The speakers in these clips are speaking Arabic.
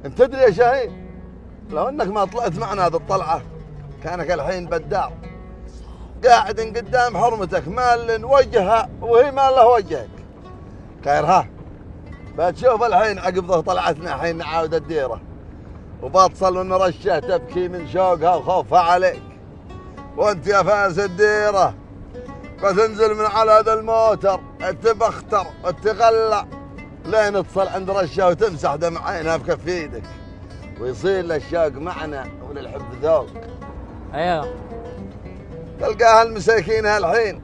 انت تدري يا شاهين، لو انك ما طلعت معنا هذه الطلعه كانك الحين بالدار قاعد قدام حرمتك مال وجهها وهي ما له وجهك. خير ها، بتشوف الحين عقب طلعتنا حين نعاود الديره، وبتصل من رشه تبكي من شوقها وخوفها عليك، وانت يا فارس الديره بتنزل من على هذا الموتر تبختر وتغلى لين تصل عند رشه وتمسح دمع عينها بكف ايدك، ويصير للشوق معنى وللحب ذوق. ايوه تلقاها المساكين هالحين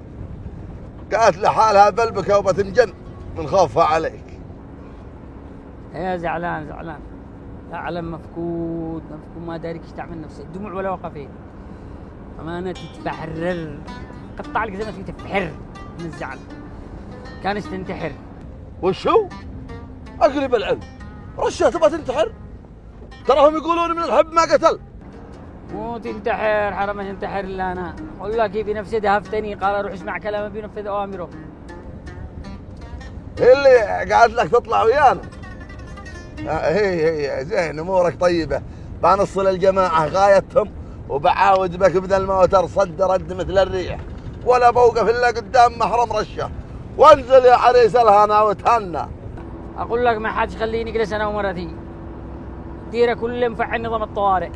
قالت لحالها بلبكه وبتنجن من خوفها عليك. ايوه زعلان اعلم مفقود ما داري ايش تعمل نفسه، الدموع ولا وقفين امانه تتفحرر، قطع لك زي ما تتفحر من الزعل، كانت تنتحر. وشو؟ اقلب العلم، رشه تبغى تنتحر؟ تراهم يقولون من الحب ما قتل. مو تنتحر، حرام تنتحر الا انا، والله كيف بنفسي دهفتني، قال اروح اسمع كلامه بينفذ اوامره. هي اللي قاعد لك تطلع ويانا. هي زين، امورك طيبه، بنصل الجماعه غايتهم وبعاود بك بدل الموتر صد رد مثل الريح، ولا بوقف الا قدام محرم رشه، وانزل يا عريس الهنا وتهنى. اقول لك ما حدش خليني اجلس انا ومرتي، ديره كل مفعل نظام الطوارئ.